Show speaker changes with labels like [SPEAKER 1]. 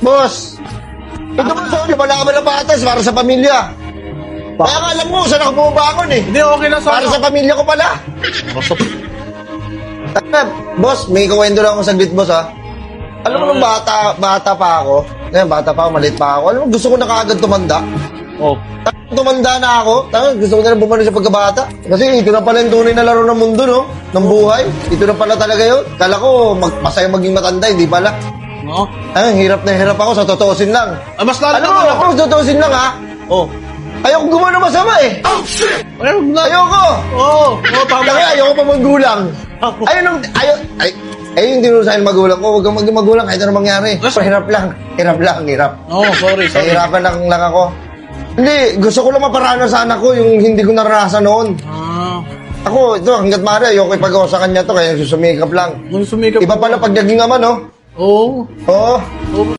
[SPEAKER 1] Boss, ito mo sa lumalaban na patas para sa pamilya. Kaya nga alam mo, saan ako bumabangon eh.
[SPEAKER 2] Hindi, okay lang
[SPEAKER 1] Para sa pamilya ko pala. Boss, may kuwento lang ako saglit, boss, ha? Alam mo, nung bata pa ako, maliit pa ako, alam mo, gusto ko na kaagad tumanda.
[SPEAKER 2] Oh.
[SPEAKER 1] Tumanda na ako, gusto ko na bumalik sa pagkabata. Kasi ito na pala yung tunay na laro ng mundo, no? Ng buhay. Ito na pala talaga yun. Kala ko, masaya maging matanda, hindi pala.
[SPEAKER 2] No?
[SPEAKER 1] Hirap na hirap ako, sa totoosin lang.
[SPEAKER 2] Ah, mas lalo
[SPEAKER 1] Alam mo, ako, sa totoosin lang, ha?
[SPEAKER 2] Oh.
[SPEAKER 1] Ayoko gumawa ng masama, eh.
[SPEAKER 2] Ayun na.
[SPEAKER 1] Ayoko!
[SPEAKER 2] Oo. Oo, tama.
[SPEAKER 1] Kaya ayoko pa maggulang. Ayun yung tinuro sa akin magulang ko. Huwag kang maging magulang kahit ano mangyari. Hirap lang. Hirap.
[SPEAKER 2] Oh, sorry.
[SPEAKER 1] Nahihirapan lang ako. Hindi, gusto ko lang maparana sa anak ko yung hindi ko naranasan noon.
[SPEAKER 2] Ah.
[SPEAKER 1] Ako, ito, hanggat maaari, ayoko ipagawa sa kanya to, kaya susumikap lang.
[SPEAKER 2] Sumikap.
[SPEAKER 1] Iba pala pag naging ama, no?
[SPEAKER 2] Oo.
[SPEAKER 1] Oo.
[SPEAKER 2] Oo.